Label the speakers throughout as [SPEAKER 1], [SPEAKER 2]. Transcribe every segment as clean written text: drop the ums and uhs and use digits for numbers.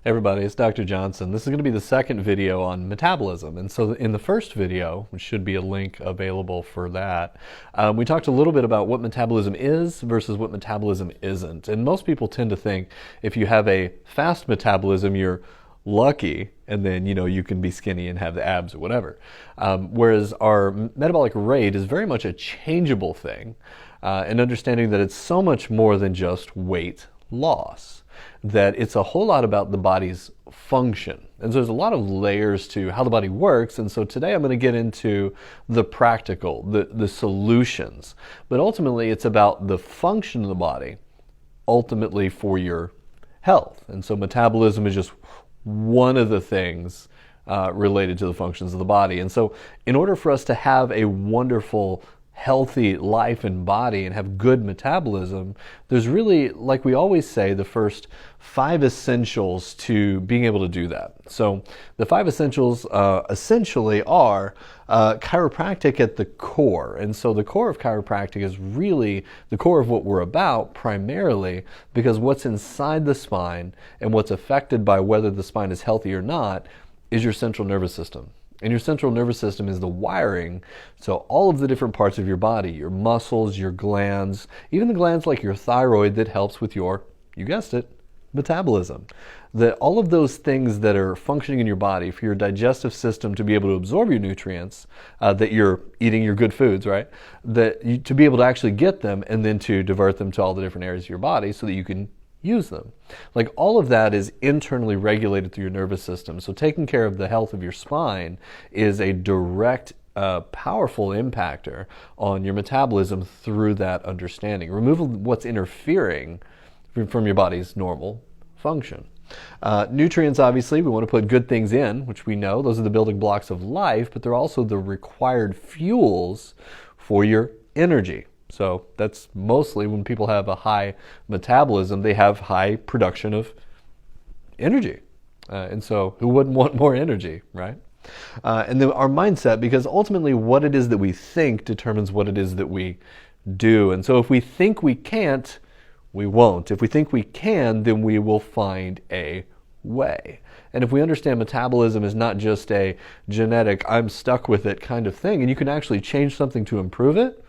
[SPEAKER 1] Hey everybody, it's Dr. Johnson. This is going to be the second video on metabolism. And so in the first video, which should be a link available for that, we talked a little bit about what metabolism is versus what metabolism isn't. And most people tend to think if you have a fast metabolism, you're lucky, and then you can be skinny and have the abs or whatever. Whereas our metabolic rate is very much a changeable thing, and understanding that it's so much more than just weight loss, that it's a whole lot about the body's function. And so there's a lot of layers to how the body works. And so today I'm going to get into the practical, the solutions. But ultimately it's about the function of the body, ultimately for your health. And so metabolism is just one of the things related to the functions of the body. And so in order for us to have a wonderful healthy life and body and have good metabolism, there's really, like we always say, the first 5 essentials to being able to do that. So the 5 essentials essentially are chiropractic at the core. And so the core of chiropractic is really the core of what we're about primarily, because what's inside the spine and what's affected by whether the spine is healthy or not is your central nervous system. And your central nervous system is the wiring, so all of the different parts of your body, your muscles, your glands, even the glands like your thyroid that helps with your, you guessed it, metabolism. That all of those things that are functioning in your body for your digestive system to be able to absorb your nutrients, that you're eating your good foods, right? To be able to actually get them and then to divert them to all the different areas of your body so that you can use them. Like all of that is internally regulated through your nervous system. So taking care of the health of your spine is a direct, powerful impactor on your metabolism through that understanding. Removal of what's interfering from your body's normal function. Nutrients, obviously, we want to put good things in, which we know. Those are the building blocks of life, but they're also the required fuels for your energy. So that's mostly when people have a high metabolism, they have high production of energy. And so who wouldn't want more energy, right? And then our mindset, because ultimately what it is that we think determines what it is that we do. And so if we think we can't, we won't. If we think we can, then we will find a way. And if we understand metabolism is not just a genetic, I'm stuck with it kind of thing, and you can actually change something to improve it,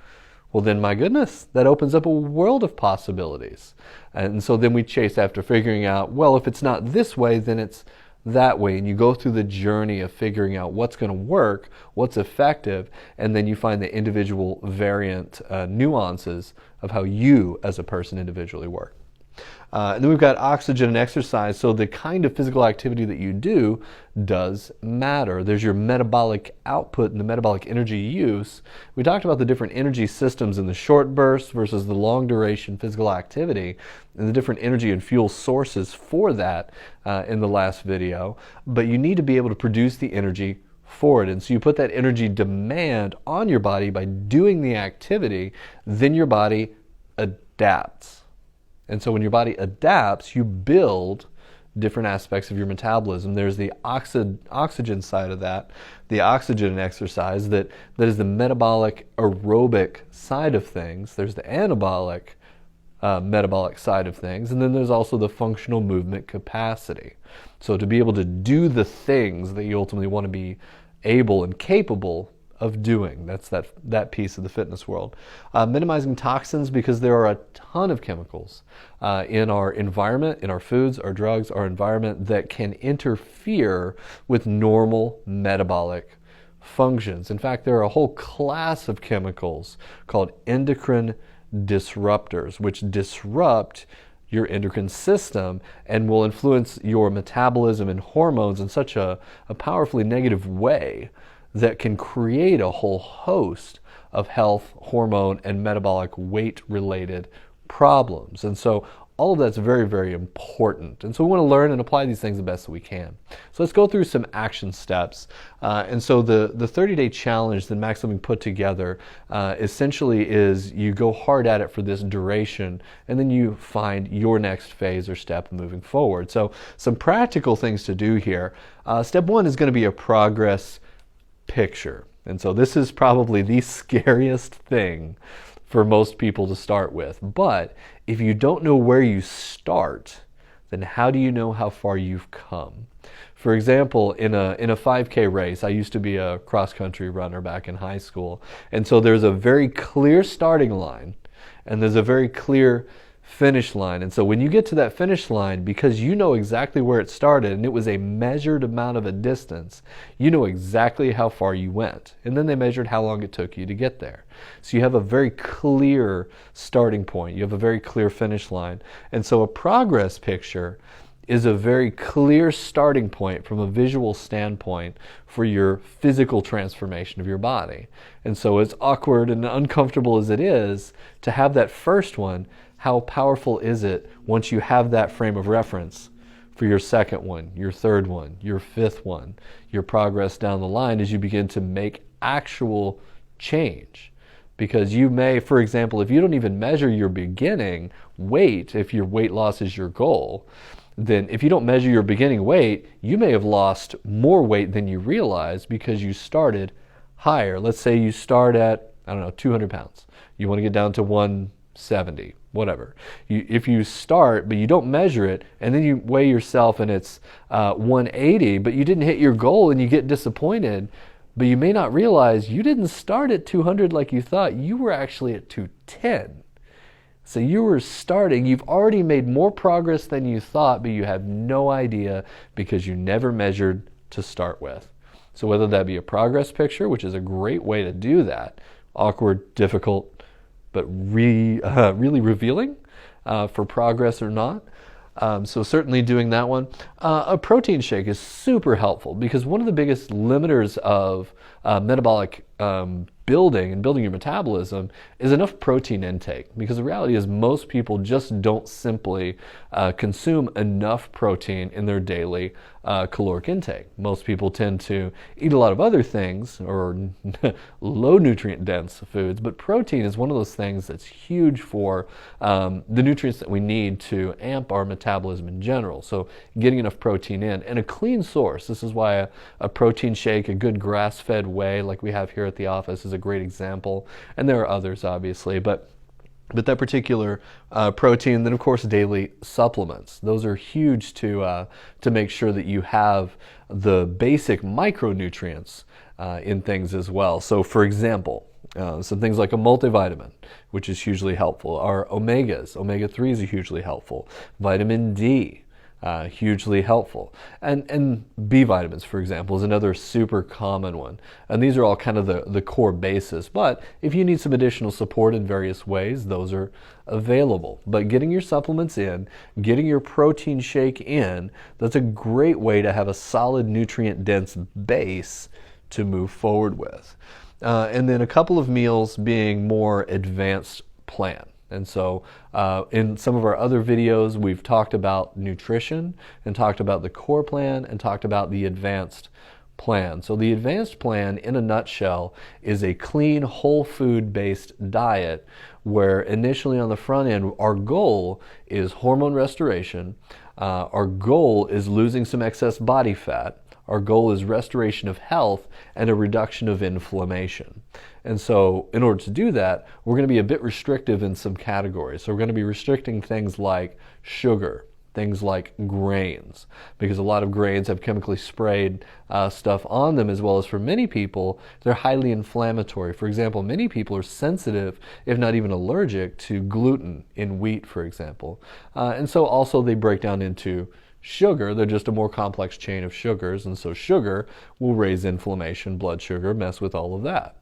[SPEAKER 1] well then, my goodness, that opens up a world of possibilities. And so then we chase after figuring out, well, if it's not this way, then it's that way. And you go through the journey of figuring out what's going to work, what's effective, and then you find the individual variant nuances of how you as a person individually work. And then we've got oxygen and exercise. So the kind of physical activity that you do does matter. There's your metabolic output and the metabolic energy use. We talked about the different energy systems in the short bursts versus the long duration physical activity and the different energy and fuel sources for that in the last video. But you need to be able to produce the energy for it. And so you put that energy demand on your body by doing the activity, then your body adapts. And so when your body adapts, you build different aspects of your metabolism. There's the oxygen side of that, the oxygen and exercise, that is the metabolic aerobic side of things. There's the anabolic metabolic side of things. And then there's also the functional movement capacity. So to be able to do the things that you ultimately want to be able and capable of doing. That's that piece of the fitness world. Minimizing toxins, because there are a ton of chemicals in our environment, in our foods, our drugs, our environment that can interfere with normal metabolic functions. In fact, there are a whole class of chemicals called endocrine disruptors, which disrupt your endocrine system and will influence your metabolism and hormones in such a powerfully negative way that can create a whole host of health, hormone, and metabolic weight-related problems. And so all of that's very, very important. And so we want to learn and apply these things the best that we can. So let's go through some action steps. And so the 30-day challenge that Max Living put together essentially is you go hard at it for this duration, and then you find your next phase or step moving forward. So some practical things to do here. Step 1 is going to be a progress picture. And so this is probably the scariest thing for most people to start with. But if you don't know where you start, then how do you know how far you've come? For example, in a 5K race, I used to be a cross-country runner back in high school, and so there's a very clear starting line, and there's a very clear finish line. And so when you get to that finish line, because you know exactly where it started and it was a measured amount of a distance, you know exactly how far you went. And then they measured how long it took you to get there. So you have a very clear starting point. You have a very clear finish line. And so a progress picture is a very clear starting point from a visual standpoint for your physical transformation of your body. And so as awkward and uncomfortable as it is to have that first one, how powerful is it once you have that frame of reference for your second one, your third one, your fifth one, your progress down the line as you begin to make actual change? Because you may, for example, if you don't even measure your beginning weight, if your weight loss is your goal, then if you don't measure your beginning weight, you may have lost more weight than you realize because you started higher. Let's say you start at, 200 pounds. You want to get down to 170, whatever. If you start, but you don't measure it, and then you weigh yourself and it's 180, but you didn't hit your goal and you get disappointed, but you may not realize you didn't start at 200 like you thought. You were actually at 210. So you were starting, you've already made more progress than you thought, but you have no idea because you never measured to start with. So whether that be a progress picture, which is a great way to do that, awkward, difficult, but really revealing for progress or not. So certainly doing that one. A protein shake is super helpful because one of the biggest limiters of metabolic building and building your metabolism is enough protein intake, because the reality is most people just don't simply consume enough protein in their daily caloric intake. Most people tend to eat a lot of other things or low nutrient dense foods, but protein is one of those things that's huge for the nutrients that we need to amp our metabolism in general. So getting enough protein in and a clean source. This is why a protein shake, a good grass-fed whey like we have here at the office, is a great example, and there are others obviously, but that particular protein. Then of course daily supplements, those are huge to make sure that you have the basic micronutrients in things as well. So for example, some things like a multivitamin, which is hugely helpful, are omegas. Omega-3s are hugely helpful. Vitamin D, hugely helpful. And B vitamins, for example, is another super common one. And these are all kind of the core basis. But if you need some additional support in various ways, those are available. But getting your supplements in, getting your protein shake in, that's a great way to have a solid nutrient-dense base to move forward with. And then a couple of meals being more advanced plan. And so in some of our other videos, we've talked about nutrition and talked about the core plan and talked about the advanced plan. So the advanced plan, in a nutshell, is a clean, whole food-based diet where initially on the front end, our goal is hormone restoration. Our goal is losing some excess body fat. Our goal is restoration of health and a reduction of inflammation. And so in order to do that, we're going to be a bit restrictive in some categories. So we're going to be restricting things like sugar, things like grains, because a lot of grains have chemically sprayed stuff on them, as well as for many people, they're highly inflammatory. For example, many people are sensitive, if not even allergic, to gluten in wheat, for example. And so also they break down into sugar. They're just a more complex chain of sugars, and so sugar will raise inflammation, blood sugar, mess with all of that.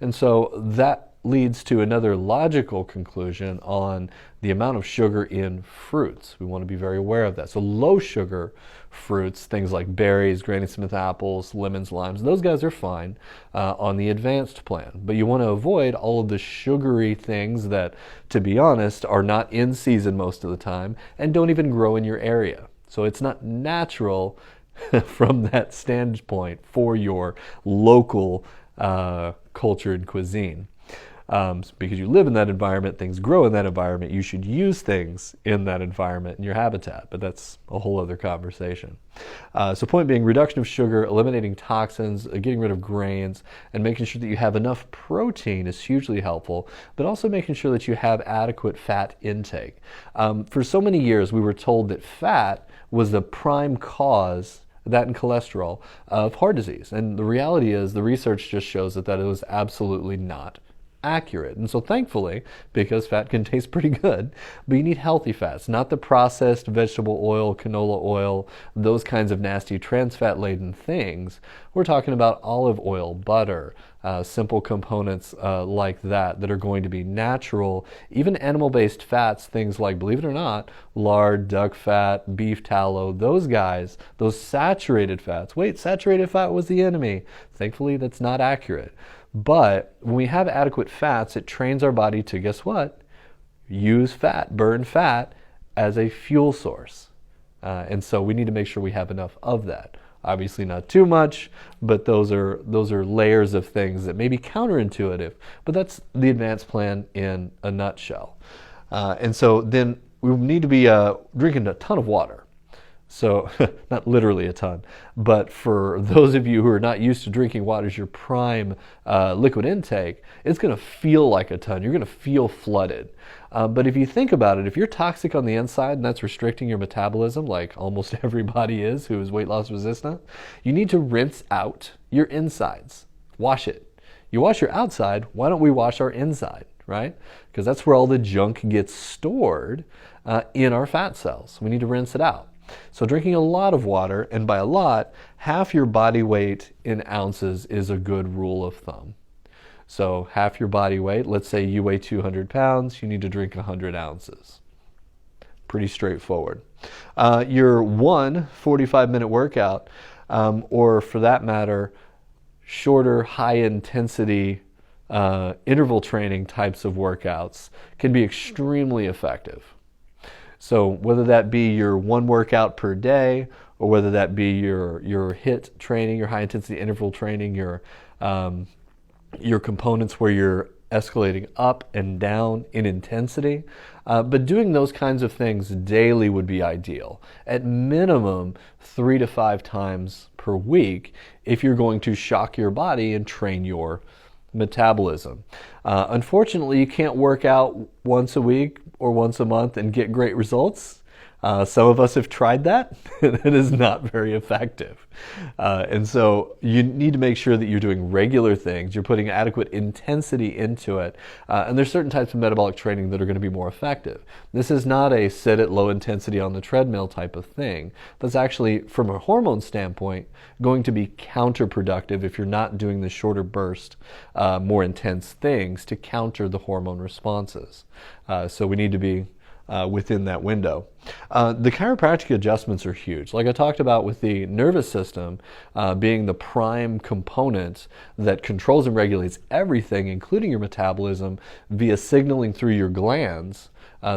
[SPEAKER 1] And so that leads to another logical conclusion on the amount of sugar in fruits. We want to be very aware of that. So low sugar fruits, things like berries, Granny Smith apples, lemons, limes, those guys are fine on the advanced plan. But you want to avoid all of the sugary things that, to be honest, are not in season most of the time and don't even grow in your area. So it's not natural from that standpoint for your local culture and cuisine. because you live in that environment, things grow in that environment, you should use things in that environment in your habitat, but that's a whole other conversation. So point being, reduction of sugar, eliminating toxins, getting rid of grains, and making sure that you have enough protein is hugely helpful, but also making sure that you have adequate fat intake. For so many years, we were told that fat was the prime cause, that and cholesterol, of heart disease. And the reality is, the research just shows that it was absolutely not accurate. And so thankfully, because fat can taste pretty good, but you need healthy fats, not the processed vegetable oil, canola oil, those kinds of nasty trans fat laden things. We're talking about olive oil, butter, simple components like that are going to be natural. Even animal-based fats, things like, believe it or not, lard, duck fat, beef tallow, those guys, those saturated fats. Wait, saturated fat was the enemy. Thankfully, that's not accurate. But when we have adequate fats, it trains our body to, guess what? Use fat, burn fat as a fuel source. And so we need to make sure we have enough of that. Obviously not too much, but those are layers of things that may be counterintuitive, but that's the advanced plan in a nutshell. And so then we need to be drinking a ton of water. So, not literally a ton, but for those of you who are not used to drinking water as your prime liquid intake, it's going to feel like a ton. You're going to feel flooded. But if you think about it, if you're toxic on the inside and that's restricting your metabolism, like almost everybody is who is weight loss resistant, you need to rinse out your insides. Wash it. You wash your outside, why don't we wash our inside, right? Because that's where all the junk gets stored in our fat cells. We need to rinse it out. So drinking a lot of water, and by a lot, half your body weight in ounces is a good rule of thumb. So half your body weight, let's say you weigh 200 pounds, you need to drink 100 ounces. Pretty straightforward. Your one 45-minute workout, or for that matter, shorter, high-intensity interval training types of workouts can be extremely effective. So whether that be your one workout per day, or whether that be your HIIT training, your high intensity interval training, your components where you're escalating up and down in intensity, but doing those kinds of things daily would be ideal. At minimum, 3 to 5 times per week if you're going to shock your body and train your metabolism. Unfortunately, you can't work out once a week or once a month and get great results. Some of us have tried that. It is not very effective. And so you need to make sure that you're doing regular things, you're putting adequate intensity into it, and there's certain types of metabolic training that are going to be more effective. This is not a sit at low intensity on the treadmill type of thing. That's actually, from a hormone standpoint, going to be counterproductive if you're not doing the shorter burst, more intense things to counter the hormone responses. So we need to be within that window. The chiropractic adjustments are huge. Like I talked about with the nervous system being the prime component that controls and regulates everything, including your metabolism, via signaling through your glands.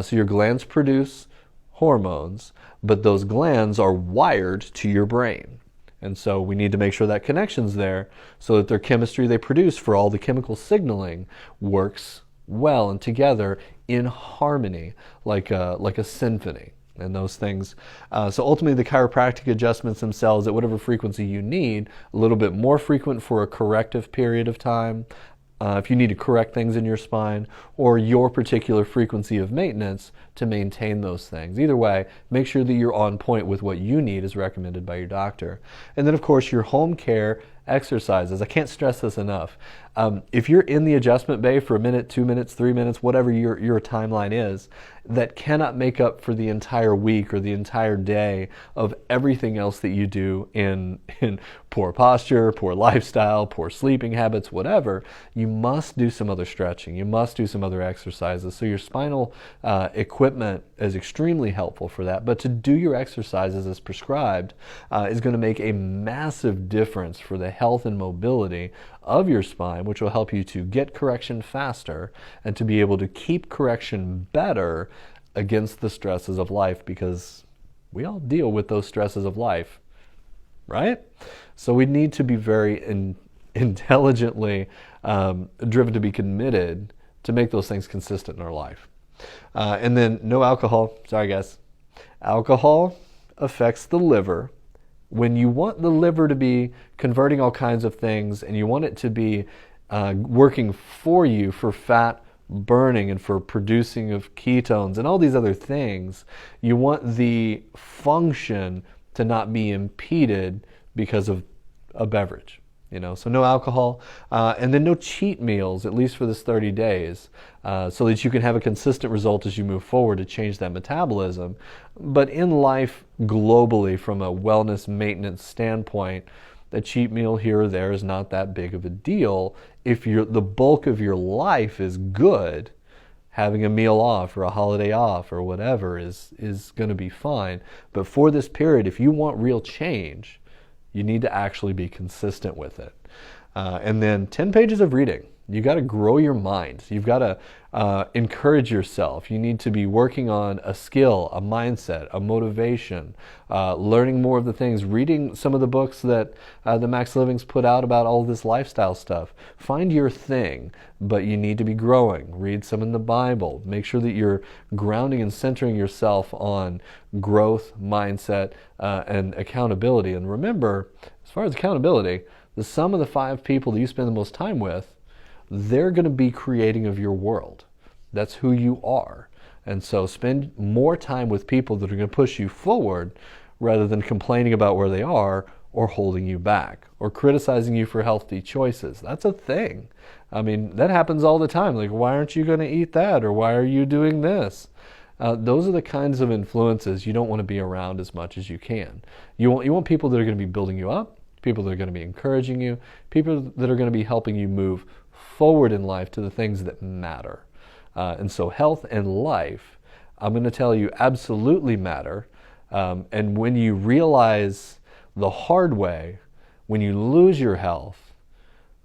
[SPEAKER 1] So your glands produce hormones, but those glands are wired to your brain. And so we need to make sure that connection's there so that their chemistry they produce for all the chemical signaling works well and together in harmony, like a symphony, and those things. So ultimately, the chiropractic adjustments themselves at whatever frequency you need, a little bit more frequent for a corrective period of time, if you need to correct things in your spine, or your particular frequency of maintenance to maintain those things. Either way, make sure that you're on point with what you need as recommended by your doctor. And then, of course, your home care exercises. I can't stress this enough. If you're in the adjustment bay for a minute, 2 minutes, 3 minutes, whatever your timeline is, that cannot make up for the entire week or the entire day of everything else that you do in poor posture, poor lifestyle, poor sleeping habits, whatever, you must do some other stretching. You must do some other exercises. So your spinal equipment is extremely helpful for that. But to do your exercises as prescribed is going to make a massive difference for the health and mobility of your spine, which will help you to get correction faster and to be able to keep correction better against the stresses of life, because we all deal with those stresses of life, right? So we need to be very intelligently driven to be committed to make those things consistent in our life. And then no alcohol. Sorry, guys. Alcohol affects the liver. When you want the liver to be converting all kinds of things and you want it to be working for you for fat burning and for producing of ketones and all these other things, you want the function to not be impeded because of a beverage. So no alcohol, and then no cheat meals, at least for this 30 days, so that you can have a consistent result as you move forward to change that metabolism. But in life, globally, from a wellness maintenance standpoint, a cheat meal here or there is not that big of a deal. If the bulk of your life is good, having a meal off or a holiday off or whatever is going to be fine. But for this period, if you want real change, you need to actually be consistent with it. And then 10 pages of reading. You got to grow your mind. You've got to encourage yourself. You need to be working on a skill, a mindset, a motivation, learning more of the things, reading some of the books that the Max Living's put out about all this lifestyle stuff. Find your thing, but you need to be growing. Read some in the Bible. Make sure that you're grounding and centering yourself on growth, mindset, and accountability. And remember, as far as accountability, the sum of the 5 people that you spend the most time with, they're going to be creating of your world. That's who you are. And so spend more time with people that are going to push you forward rather than complaining about where they are or holding you back or criticizing you for healthy choices. That's a thing. I mean, that happens all the time. Like, why aren't you going to eat that? Or why are you doing this? Those are the kinds of influences you don't want to be around as much as you can. You want people that are going to be building you up, people that are going to be encouraging you, people that are going to be helping you move forward in life to the things that matter. And so health and life, I'm going to tell you, absolutely matter. And when you realize the hard way, when you lose your health,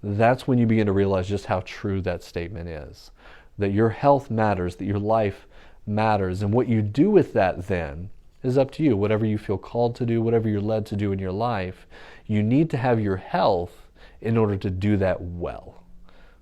[SPEAKER 1] that's when you begin to realize just how true that statement is. That your health matters, that your life matters. And what you do with that then is up to you. Whatever you feel called to do, whatever you're led to do in your life, you need to have your health in order to do that well.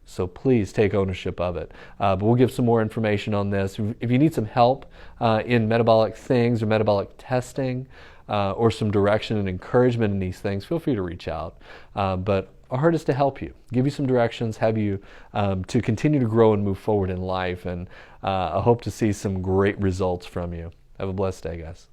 [SPEAKER 1] So please take ownership of it. But we'll give some more information on this. If you need some help in metabolic things or metabolic testing or some direction and encouragement in these things, feel free to reach out. But our heart is to help you, give you some directions, have you to continue to grow and move forward in life. And I hope to see some great results from you. Have a blessed day, guys.